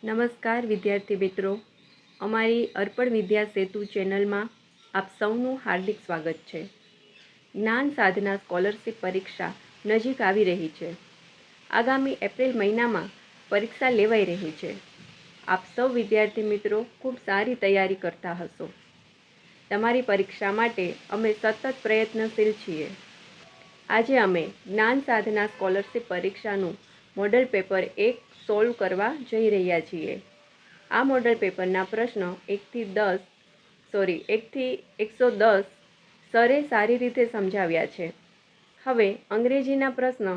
નમસ્કાર વિદ્યાર્થી મિત્રો, અમારી અર્પણ વિદ્યા સેતુ ચેનલમાં આપ સૌનું હાર્દિક સ્વાગત છે. જ્ઞાન સાધના સ્કોલરશિપ પરીક્ષા નજીક આવી રહી છે. આગામી એપ્રિલ મહિનામાં પરીક્ષા લેવાઈ રહી છે. આપ સૌ વિદ્યાર્થી મિત્રો ખૂબ સારી તૈયારી કરતા હશો. તમારી પરીક્ષા માટે અમે સતત પ્રયત્નશીલ છીએ. આજે અમે જ્ઞાન સાધના સ્કોલરશિપ પરીક્ષાનું મોડલ પેપર 1 સોલ્વ કરવા જઈ રહ્યા છીએ. આ મોડલ પેપરના પ્રશ્નો 1 થી 110 સરે સારી રીતે સમજાવ્યા છે. હવે અંગ્રેજીના પ્રશ્ન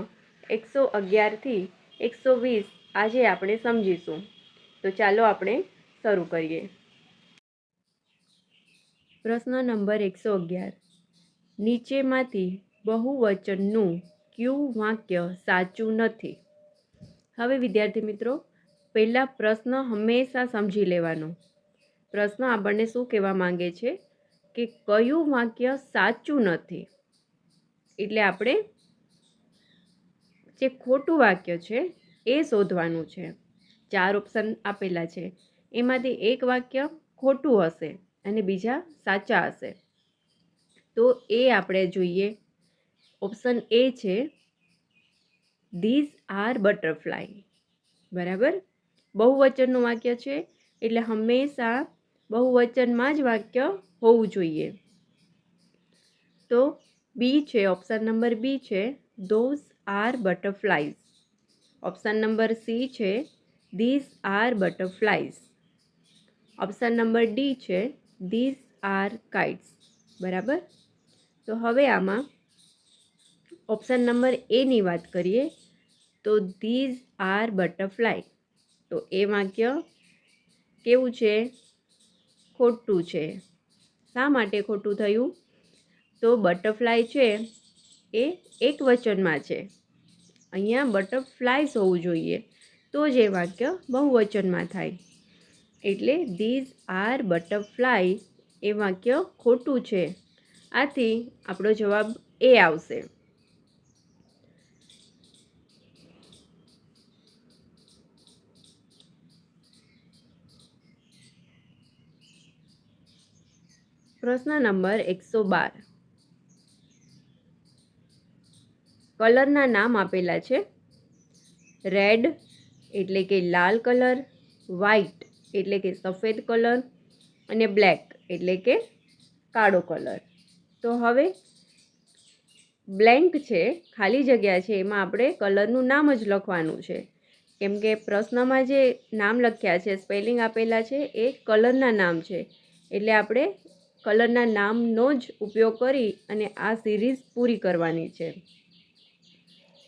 111 થી 120 આજે આપણે સમજીશું. તો ચાલો આપણે શરૂ કરીએ. પ્રશ્ન નંબર 111. નીચેમાંથી બહુવચનનું કયું વાક્ય સાચું નથી? હવે વિદ્યાર્થી મિત્રો, પહેલાં પ્રશ્ન હંમેશા સમજી લેવાનો. પ્રશ્ન આપણને શું કહેવા માંગે છે કે કયું વાક્ય સાચું નથી. એટલે આપણે જે ખોટું વાક્ય છે એ શોધવાનું છે. 4 ઓપ્શન આપેલા છે, એમાંથી એક વાક્ય ખોટું હશે અને બીજા સાચા હશે. તો એ આપણે જોઈએ. ઓપ્શન એ છે, ધીઝ આર બટરફ્લાય. બરાબર, બહુવચનનું વાક્ય છે એટલે હંમેશા બહુવચનમાં જ વાક્ય હોવું જોઈએ. તો બી છે, ઓપ્શન નંબર બી છે, those are butterflies. Option number C છે, these are butterflies. Option number D છે, ધીઝ આર કાઇટ્સ. બરાબર, તો હવે આમાં ઓપ્શન નંબર એની વાત કરીએ તો ધીઝ આર બટરફ્લાય. તો એ વાક્ય કેવું છે? ખોટું છે. શા માટે ખોટું થયું? તો બટરફ્લાય છે એ એક વચનમાં છે. અહીંયા બટરફ્લાયસ હોવું જોઈએ, તો જ એ વાક્ય બહુવચનમાં થાય. એટલે ધીઝ આર બટરફ્લાય એ વાક્ય ખોટું છે. આથી આપણો જવાબ એ આવશે. પ્રશ્ન નંબર 112. કલરના નામ આપેલા છે. રેડ એટલે કે લાલ કલર, વ્હાઈટ એટલે કે સફેદ કલર અને બ્લેક એટલે કે કાળો કલર. તો હવે બ્લેન્ક છે, ખાલી જગ્યા છે, એમાં આપણે કલરનું નામ જ લખવાનું છે. કેમ કે પ્રશ્નમાં જે નામ લખ્યા છે, સ્પેલિંગ આપેલા છે, એ કલરના નામ છે. એટલે આપણે કલરના નામનો જ ઉપયોગ કરી અને આ સિરીઝ પૂરી કરવાની છે.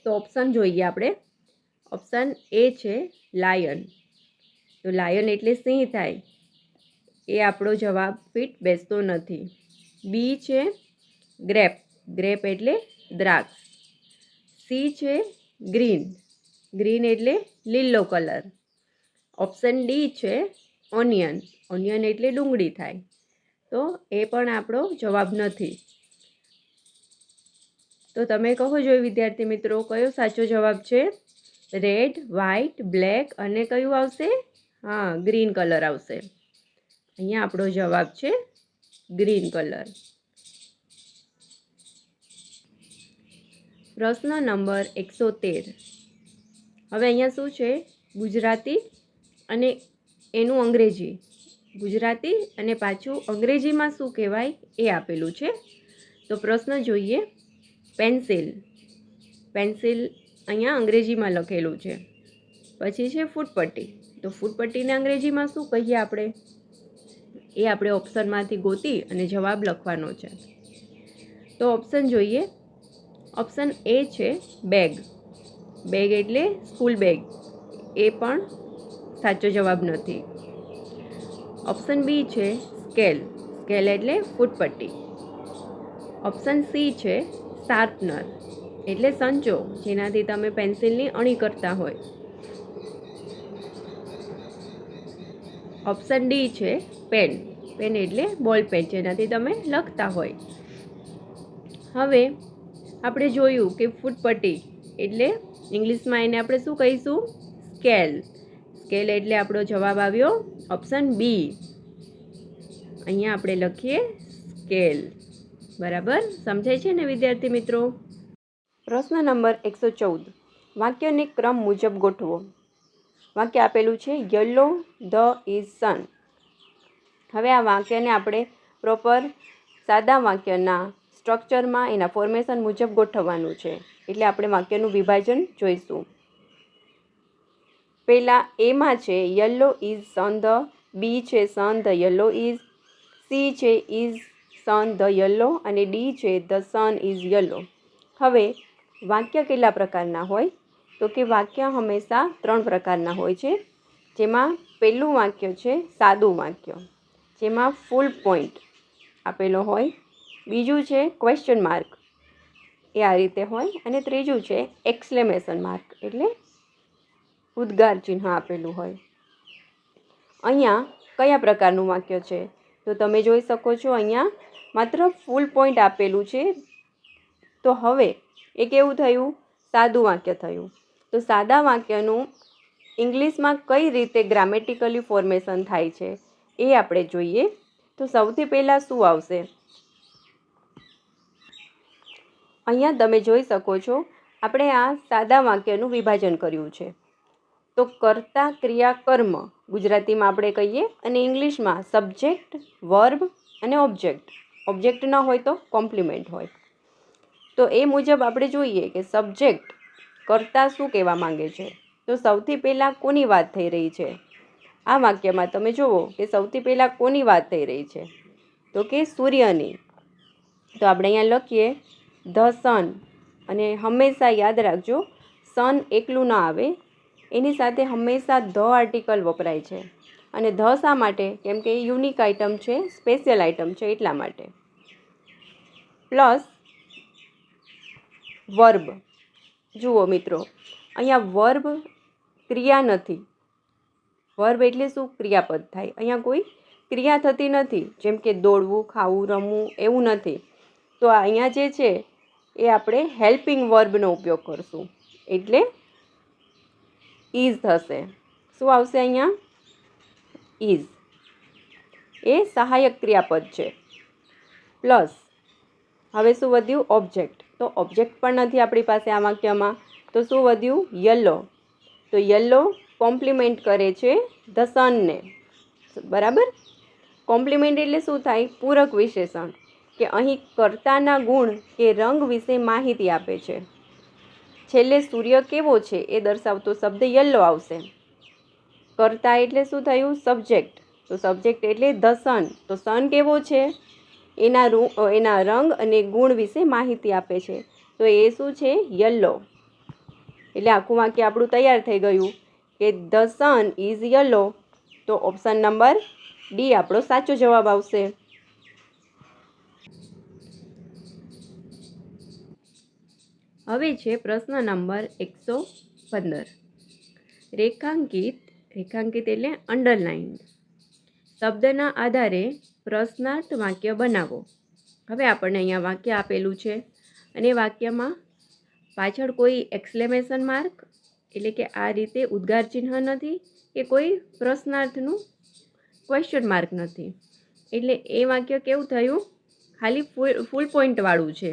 તો ઓપ્શન જોઈએ આપણે. ઓપ્શન એ છે, લાયન. તો લાયન એટલે સિંહ થાય. એ આપણો જવાબ ફિટ બેસતો નથી. બી છે, ગ્રેપ. ગ્રેપ એટલે દ્રાક્ષ. સી છે, ગ્રીન. ગ્રીન એટલે લીલો કલર. ઓપ્શન ડી છે, ઓનિયન. ઓનિયન એટલે ડુંગળી થાય. તો એ પણ આપણો જવાબ નથી. તો તમે કહો જોઈએ વિદ્યાર્થી મિત્રો, કયો સાચો જવાબ છે? રેડ, વ્હાઈટ, બ્લેક અને કયું આવશે? હા, ગ્રીન કલર આવશે. અહીંયા આપણો જવાબ છે ગ્રીન કલર. પ્રશ્ન નંબર 113. હવે અહીંયા શું છે? ગુજરાતી અને એનું અંગ્રેજી. ગુજરાતી અને પાછું અંગ્રેજીમાં શું કહેવાય એ આપેલું છે. તો પ્રશ્ન જોઈએ. પેન્સિલ. પેન્સિલ અહીંયા અંગ્રેજીમાં લખેલું છે. પછી છે ફૂટપટ્ટી. તો ફૂટપટ્ટીને અંગ્રેજીમાં શું કહીએ આપણે? એ આપણે ઓપ્શનમાંથી ગોતી અને જવાબ લખવાનો છે. તો ઓપ્શન જોઈએ. ઓપ્શન એ છે, બેગ. બેગ એટલે સ્કૂલ બેગ. એ પણ સાચો જવાબ નથી. ઓપ્શન બી છે, સ્કેલ. સ્કેલ એટલે ફૂટપટ્ટી. ઓપ્શન સી છે, શાર્પનર એટલે સંચો, જેનાથી તમે પેન્સિલની અણી કરતા હોય. ઓપ્શન ડી છે, પેન. પેન એટલે બોલ પેન, જેનાથી તમે લખતા હોય. હવે આપણે જોયું કે ફૂટપટ્ટી એટલે ઇંગ્લિશમાં એને આપણે શું કહીશું? સ્કેલ. સ્કેલ એટલે આપણો જવાબ આવ્યો ઓપ્શન બી. અહીંયા આપણે લખીએ સ્કેલ. બરાબર સમજાય છે ને વિદ્યાર્થી મિત્રો? પ્રશ્ન નંબર 114. વાક્યને ક્રમ મુજબ ગોઠવો. વાક્ય આપેલું છે યલો ધ ઇઝ સન. હવે આ વાક્યને આપણે પ્રોપર સાદા વાક્યના સ્ટ્રક્ચરમાં એના ફોર્મેશન મુજબ ગોઠવવાનું છે. એટલે આપણે વાક્યનું વિભાજન જોઈશું. પહેલાં એમાં છે યલો ઇઝ સન ધ, બી છે સન ધ યલો ઇઝ, સી છે ઇઝ સન ધ યલો અને ડી છે ધ સન ઇઝ યલો. હવે વાક્ય કેટલા પ્રકારના હોય? તો કે વાક્ય હંમેશા 3 પ્રકારના હોય છે. જેમાં પહેલું વાક્ય છે સાદું વાક્ય, જેમાં ફૂલ પોઈન્ટ આપેલો હોય. બીજું છે ક્વેશ્ચન માર્ક, એ આ રીતે હોય. અને ત્રીજું છે એક્સક્લેમેશન માર્ક, એટલે ઉદ્ગાર ચિહ્ન આપેલું હોય. અહીંયા કયા પ્રકારનું વાક્ય છે? તો તમે જોઈ શકો છો અહીંયા માત્ર ફૂલ પોઈન્ટ આપેલું છે. તો હવે એ કેવું થયું? સાદું વાક્ય થયું. તો સાદા વાક્યનું ઇંગ્લિશમાં કઈ રીતે ગ્રામેટિકલી ફોર્મેશન થાય છે એ આપણે જોઈએ. તો સૌથી પહેલાં શું આવશે? અહીંયા તમે જોઈ શકો છો આપણે આ સાદા વાક્યનું વિભાજન કર્યું છે. તો કર્તા, ક્રિયા, કર્મ ગુજરાતીમાં આપણે કહીએ અને ઇંગ્લિશમાં સબ્જેક્ટ, વર્બ અને ઓબ્જેક્ટ. ઓબ્જેક્ટ ન હોય તો કોમ્પ્લિમેન્ટ હોય. તો એ મુજબ આપણે જોઈએ કે સબ્જેક્ટ કર્તા શું કહેવા માંગે છે. તો સૌથી પહેલાં કોની વાત થઈ રહી છે? આ વાક્યમાં તમે જુઓ કે સૌથી પહેલાં કોની વાત થઈ રહી છે? તો કે સૂર્યની. તો આપણે અહીંયા લખીએ ધ સન. અને હંમેશા યાદ રાખજો સન એકલું ના આવે, એની સાથે હંમેશા ધ આર્ટિકલ વપરાય છે. અને ધ શા માટે? કેમ કે યુનિક આઇટમ છે, સ્પેશિયલ આઇટમ છે એટલા માટે. Plus verb. જુઓ મિત્રો, અહીંયા વર્બ ક્રિયા નથી. વર્બ એટલે શું? ક્રિયાપદ થાય. અહીંયા કોઈ ક્રિયા થતી નથી, જેમ કે દોડવું, ખાવું, રમવું એવું નથી. તો અહીંયા જે છે એ આપણે હેલ્પિંગ વર્બનો ઉપયોગ કરશું, એટલે ઇઝ થશે. શું આવશે અહીંયા? ઇઝ. એ સહાયક ક્રિયાપદ છે. પ્લસ હવે શું વધ્યું? ઓબ્જેક્ટ. તો ઓબ્જેક્ટ પણ નથી આપણી પાસે આ વાક્યમાં. તો શું વધ્યું? યલો. તો યલો કોમ્પ્લિમેન્ટ કરે છે ધ સનને. બરાબર? કોમ્પ્લિમેન્ટ એટલે શું થાય? પૂરક વિશેષણ, કે અહીં કર્તાના ગુણ કે રંગ વિશે માહિતી આપે છે. છેલ્લે સૂર્ય કેવો છે એ દર્શાવતો શબ્દ યલો આવશે. કર્તા એટલે શું થયું? સબ્જેક્ટ. તો સબ્જેક્ટ એટલે ધ સન. તો સન કેવો છે? એના રંગ અને ગુણ વિશે માહિતી આપે છે. તો એ શું છે? યલો. એટલે આખું વાક્ય આપણું તૈયાર થઈ ગયું કે ધ સન ઇઝ યલો. તો ઓપ્શન નંબર ડી આપણો સાચો જવાબ આવશે. હવે છે પ્રશ્ન નંબર 115. રેખાંકિત એટલે અંડરલાઇન શબ્દના આધારે પ્રશ્નાર્થ વાક્ય બનાવો. હવે આપણને અહીંયા વાક્ય આપેલું છે અને વાક્યમાં પાછળ કોઈ એક્સક્લેમેશન માર્ક એટલે કે આ રીતે ઉદ્ગાર ચિહ્ન નથી કે કોઈ પ્રશ્નાર્થનું ક્વેશ્ચન માર્ક નથી. એટલે એ વાક્ય કેવું થયું? ખાલી ફૂલ પોઈન્ટવાળું છે.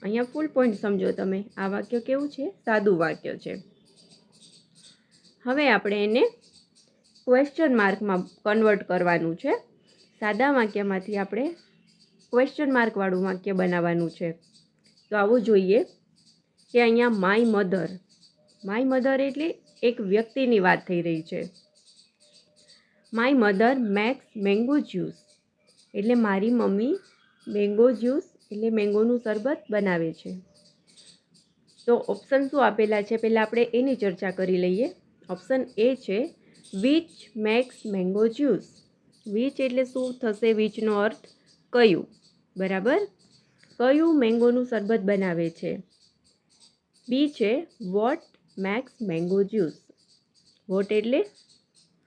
અહીંયા ફૂલ પોઈન્ટ સમજો તમે. આ વાક્ય કેવું છે? સાદું વાક્ય છે. હવે આપણે એને ક્વેશ્ચન માર્કમાં કન્વર્ટ કરવાનું છે. સાદા વાક્યમાંથી આપણે ક્વેશ્ચન માર્કવાળું વાક્ય બનાવવાનું છે. તો આવું જોઈએ કે અહીંયા માય મધર. માય મધર એટલે એક વ્યક્તિની વાત થઈ રહી છે. My mother makes mango juice એટલે મારી મમ્મી મેંગો જ્યુસ એટલે મેંગોનું શરબત બનાવે છે. તો ઓપ્શન શું આપેલા છે પહેલાં આપણે એની ચર્ચા કરી લઈએ. ઓપ્શન એ છે which makes mango juice. Which એટલે શું થશે? વિચનો અર્થ કયું. બરાબર? કયું મેંગોનું શરબત બનાવે છે. બી છે what makes mango juice. What એટલે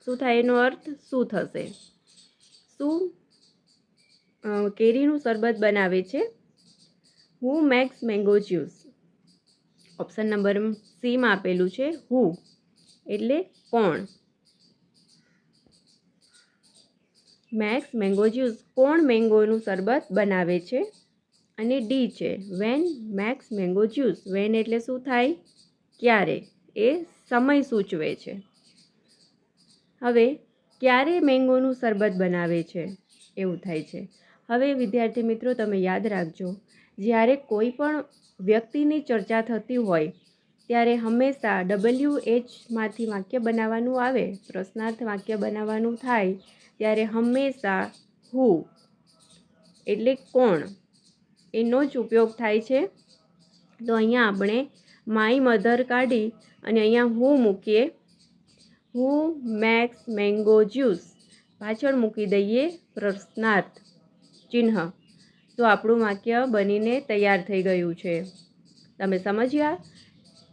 શું થાય? એનો અર્થ શું થશે? શું કેરીનું શરબત બનાવે છે. Who makes mango juice. Option number સીમાં આપેલું છે હુ. એટલે કોણ. મેક્સ મેંગો જ્યુસ, કોણ મેંગોનું શરબત બનાવે છે. અને ડી છે when makes mango juice. When એટલે શું થાય, ક્યારે, એ સમય સૂચવે છે. હવે ક્યારે મેંગોનું શરબત બનાવે છે એવું થાય છે. હવે વિદ્યાર્થી મિત્રો તમે યાદ રાખજો, જ્યારે કોઈ પણ વ્યક્તિની ચર્ચા થતી હોય ત્યારે હંમેશા WHમાંથી વાક્ય બનાવવાનું આવે, પ્રશ્નાર્થ વાક્ય બનાવવાનું થાય ત્યારે હંમેશા હુ એટલે કોણ એનો જ ઉપયોગ થાય છે. તો અહીંયા આપણે માય મધર કાઢી અને અહીંયા હું મૂકીએ, હુ મેક્સ મેંગો જ્યુસ, પાછળ મૂકી દઈએ પ્રશ્નાર્થ ચિહ્ન, તો આપણું વાક્ય બનીને તૈયાર થઈ ગયું છે. તમે સમજ્યા.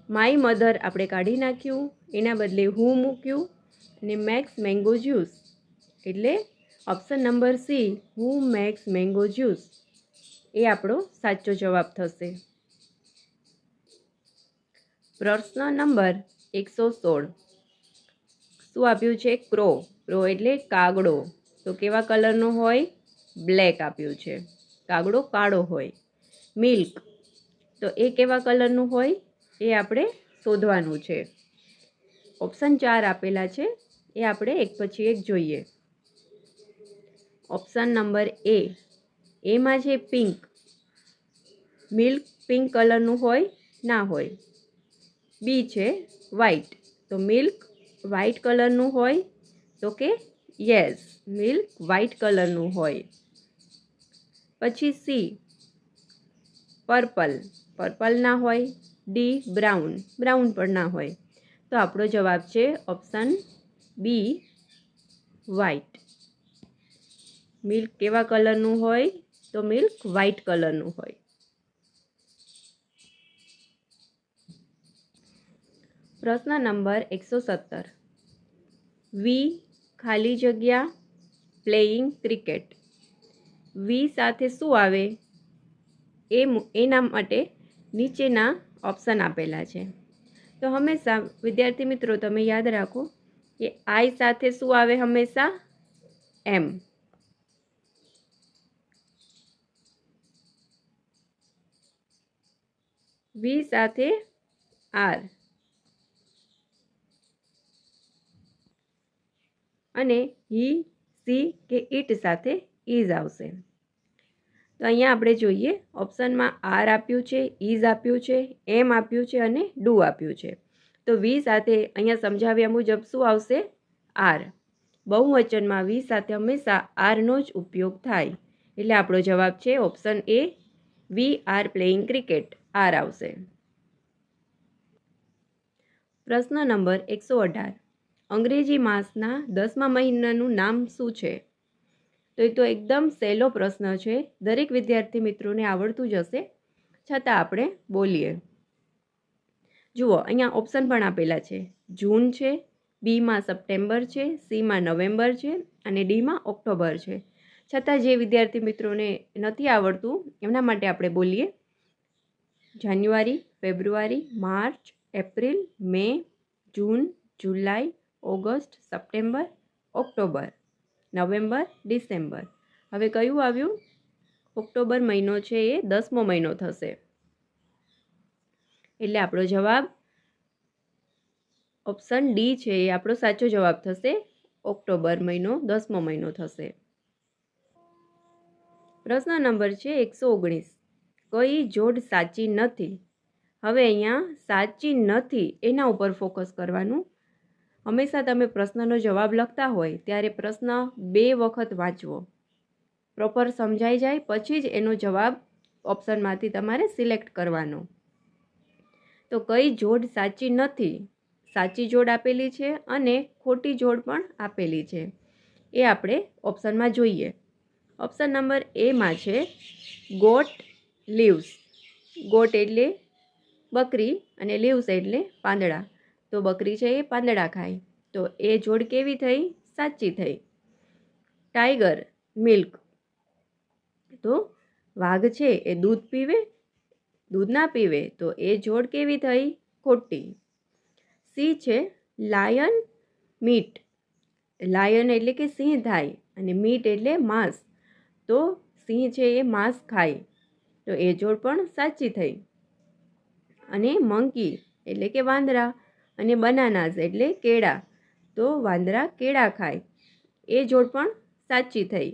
માય મધર આપણે કાઢી નાખ્યું, એના બદલે હું મૂક્યું અને મેક્સ મેંગો જ્યુસ એટલે ઓપ્શન નંબર સી હુ મેક્સ મેંગો જ્યુસ એ આપણો સાચો જવાબ થશે. પ્રશ્ન નંબર 116. શું આપ્યું છે, ક્રો. ક્રો એટલે કાગડો. તો કેવા કલરનો હોય, બ્લેક આપ્યું છે, કાગડો કાળો હોય. મિલ્ક, તો એ કેવા કલરનું હોય એ આપણે શોધવાનું છે. ઓપ્શન 4 આપેલા છે, એ આપણે એક પછી એક જોઈએ. ઓપ્શન નંબર એ, એમાં છે પિંક. મિલ્ક પિંક કલરનું હોય, ના હોય. બી છે વ્હાઈટ, તો મિલ્ક વ્હાઈટ કલરનું હોય, તો કે યસ, મિલ્ક વ્હાઈટ કલરનું હોય. પછી સી પર્પલ, પર્પલ ના હોય. ડી બ્રાઉન, બ્રાઉન પણ ના હોય. તો આપણો જવાબ છે ઓપ્શન બી વ્હાઈટ. મિલ્ક કેવા કલરનું હોય, તો મિલ્ક વ્હાઈટ કલરનું હોય. પ્રશ્ન નંબર 117. વી ખાલી જગ્યા પ્લેઇંગ ક્રિકેટ. વી સાથે શું આવે એના માટે નીચેના ઓપ્શન આપેલા છે. તો હંમેશા વિદ્યાર્થી મિત્રો તમે યાદ રાખો કે આઈ સાથે શું આવે, હંમેશા એમ. વી સાથે આર અને હી, સી કે ઇટ સાથે ઇઝ આવશે. તો અહીંયા આપણે જોઈએ ઓપ્શનમાં આર આપ્યું છે, ઇઝ આપ્યું છે, એમ આપ્યું છે અને ડુ આપ્યું છે. તો વી સાથે અહીંયા સમજાવ્યા મુજબ શું આવશે, આર. બહુવચનમાં વી સાથે હંમેશા આરનો જ ઉપયોગ થાય, એટલે આપણો જવાબ છે option A we are playing cricket, are આવશે. પ્રશ્ન નંબર 118. અંગ્રેજી માસના 10મા મહિનાનું નામ શું છે. તો એ તો એકદમ સહેલો પ્રશ્ન છે, દરેક વિદ્યાર્થી મિત્રોને આવડતું જ હશે, છતાં આપણે બોલીએ. જુઓ અહીંયા ઓપ્શન પણ આપેલા છે. જૂન છે, બીમાં સપ્ટેમ્બર છે, સીમાં નવેમ્બર છે અને ડીમાં ઓક્ટોબર છે. છતાં જે વિદ્યાર્થી મિત્રોને નથી આવડતું એમના માટે આપણે બોલીએ. January, February, March, April, May, June, July, August, September, October, November, December. હવે કયું આવ્યું, ઓક્ટોબર મહિનો છે એ 10મો મહિનો થશે, એટલે આપણો જવાબ ઓપ્શન ડી છે એ આપણો સાચો જવાબ થશે. ઓક્ટોબર મહિનો 10મો મહિનો થશે. પ્રશ્ન નંબર છે 119. કઈ જોડ સાચી નથી. હવે અહીંયા સાચી નથી એના ઉપર ફોકસ કરવાનું. હંમેશા તમે પ્રશ્નનો જવાબ લખતા હોય ત્યારે પ્રશ્ન 2 વખત વાંચવો, પ્રોપર સમજાઈ જાય પછી જ એનો જવાબ ઓપ્શનમાંથી તમારે સિલેક્ટ કરવાનો. તો કઈ જોડ સાચી નથી, સાચી જોડ આપેલી છે અને ખોટી જોડ પણ આપેલી છે, એ આપણે ઓપ્શનમાં જોઈએ. ઓપ્શન નંબર એમાં છે ગોટ લીવ્સ. ગોટ એટલે બકરી અને લીવ્સ એટલે પાંદડા. તો બકરી છે એ પાંદડા ખાય, તો એ જોડ કેવી થઈ, સાચી થઈ. ટાઈગર મિલ્ક, તો વાઘ છે એ દૂધ પીવે, દૂધ ના પીવે, તો એ જોડ કેવી થઈ, ખોટી. સી છે લાયન મીટ, લાયન એટલે કે સિંહ થાય અને મીટ એટલે માંસ, તો સિંહ છે એ માંસ ખાય, તો એ જોડ પણ સાચી થઈ. અને મંકી એટલે કે વાંદરા અને બનાનાસ એટલે કેળા, તો વાંદરા કેળા ખાય, એ જોડ પણ સાચી થઈ.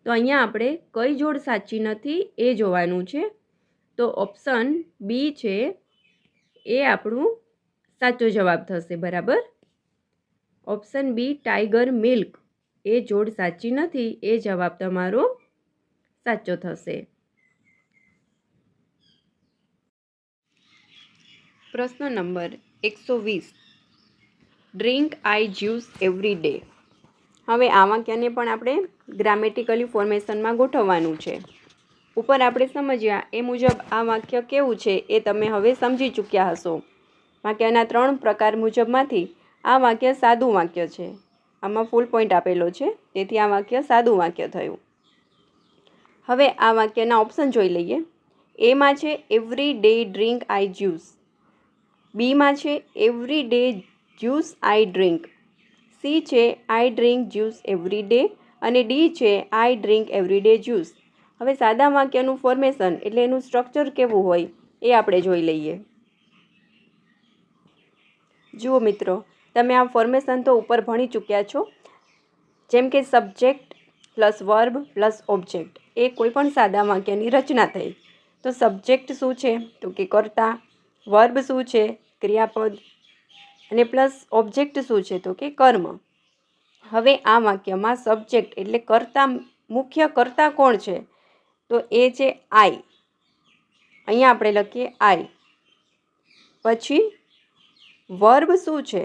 તો અહીંયા આપણે કઈ જોડ સાચી નથી એ જોવાનું છે. તો ઓપ્શન બી છે એ આપણું સાચો જવાબ થશે. બરાબર, ઓપ્શન બી ટાઈગર મિલ્ક એ જોડ સાચી નથી, એ જવાબ તમારો સાચો થશે. પ્રશ્ન નંબર 120, ડ્રિંક આઈ જ્યુસ એવરી ડે. હવે આ વાક્યને પણ આપણે ગ્રામેટિકલી ફોર્મેશનમાં ગોઠવવાનું છે. ઉપર આપણે સમજ્યા એ મુજબ આ વાક્ય કેવું છે એ તમે હવે સમજી ચૂક્યા હશો. વાક્યના 3 પ્રકાર મુજબમાંથી આ વાક્ય સાદું વાક્ય છે. આમાં ફૂલ પોઈન્ટ આપેલો છે, તેથી આ વાક્ય સાદું વાક્ય થયું. હવે આ વાક્યના ઓપ્શન જોઈ લઈએ. એમાં છે એવરી ડે ડ્રિંક આઈ જ્યુસ, બીમાં છે એવરી ડે જ્યુસ આઈ ડ્રિંક, સી છે આઈ ડ્રિંક જ્યુસ એવરી ડે અને ડી છે આઈ ડ્રિંક એવરી ડે જ્યુસ. હવે સાદા વાક્યનું ફોર્મેશન એટલે એનું સ્ટ્રક્ચર કેવું હોય એ આપણે જોઈ લઈએ. જુઓ મિત્રો, તમે આ ફોર્મેશન તો ઉપર ભણી ચૂક્યા છો. જેમ કે subject plus verb plus object એ કોઈ પણ સાદા વાક્યની રચના થઈ. તો સબ્જેક્ટ શું છે તો કે કર્તા, વર્બ શું છે ક્રિયાપદ, અને પ્લસ ઓબ્જેક્ટ શું છે તો કે કર્મ. હવે આ વાક્યમાં સબ્જેક્ટ એટલે કર્તા, મુખ્ય કર્તા કોણ છે તો એ છે આઈ. અહીંયા આપણે લખીએ આઈ. પછી વર્બ શું છે,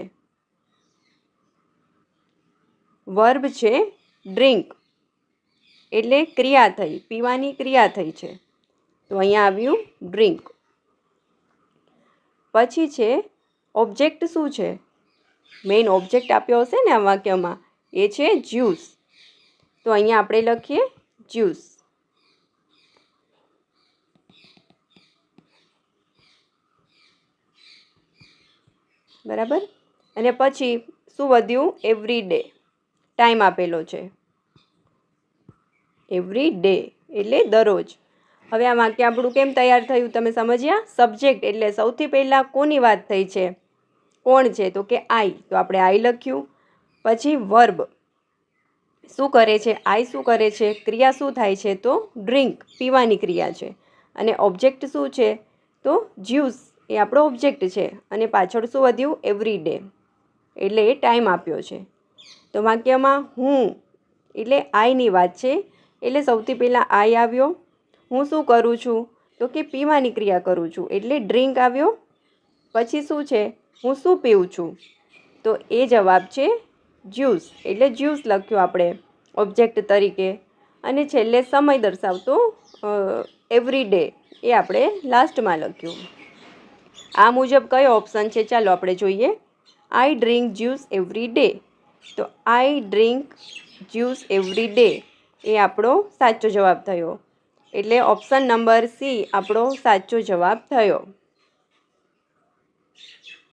વર્બ છે ડ્રિંક, એટલે ક્રિયા થઈ, પીવાની ક્રિયા થઈ છે, તો અહીંયા આવ્યું ડ્રિંક. પછી છે ઓબ્જેક્ટ શું છે, મેઇન ઓબ્જેક્ટ આપ્યો હશે ને આ વાક્યમાં, એ છે જ્યુસ, તો અહીંયા આપણે લખીએ જ્યુસ. બરાબર, અને પછી શું વધ્યું એવરી ડે, ટાઈમ આપેલો છે એવરી ડે એટલે દરરોજ. હવે આ વાક્ય આપણું કેમ તૈયાર થયું તમે સમજ્યા. સબ્જેક્ટ એટલે સૌથી પહેલાં કોની વાત થઈ છે, કોણ છે તો કે આઈ, તો આપણે આઈ લખ્યું. પછી વર્બ શું કરે છે, આઈ શું કરે છે, ક્રિયા શું થાય છે તો ડ્રિંક, પીવાની ક્રિયા છે. અને ઓબ્જેક્ટ શું છે તો જ્યુસ, એ આપણો ઓબ્જેક્ટ છે. અને પાછળ શું વધ્યું એવરી ડે, એટલે એ ટાઈમ આપ્યો છે. તો વાક્યમાં હું એટલે આઈની વાત છે, એટલે સૌથી પહેલાં આઈ આવ્યો. હું શું કરું છું તો કે પીવાની ક્રિયા કરું છું, એટલે ડ્રિંક આવ્યો. પછી શું છે, હું શું પીઉં છું તો એ જવાબ છે જ્યુસ, એટલે જ્યુસ લખ્યું આપણે ઓબ્જેક્ટ તરીકે. અને છેલ્લે સમય દર્શાવતો એવરી ડે એ આપણે લાસ્ટમાં લખ્યું. આ મુજબ કયો ઓપ્શન છે ચાલો આપણે જોઈએ. આઈ ડ્રિંક જ્યુસ એવરી ડે, તો આઈ ડ્રિંક જ્યુસ એવરી ડે એ આપણો સાચો જવાબ થયો. એટલે ઓપ્શન નંબર સી આપણો સાચો જવાબ થયો.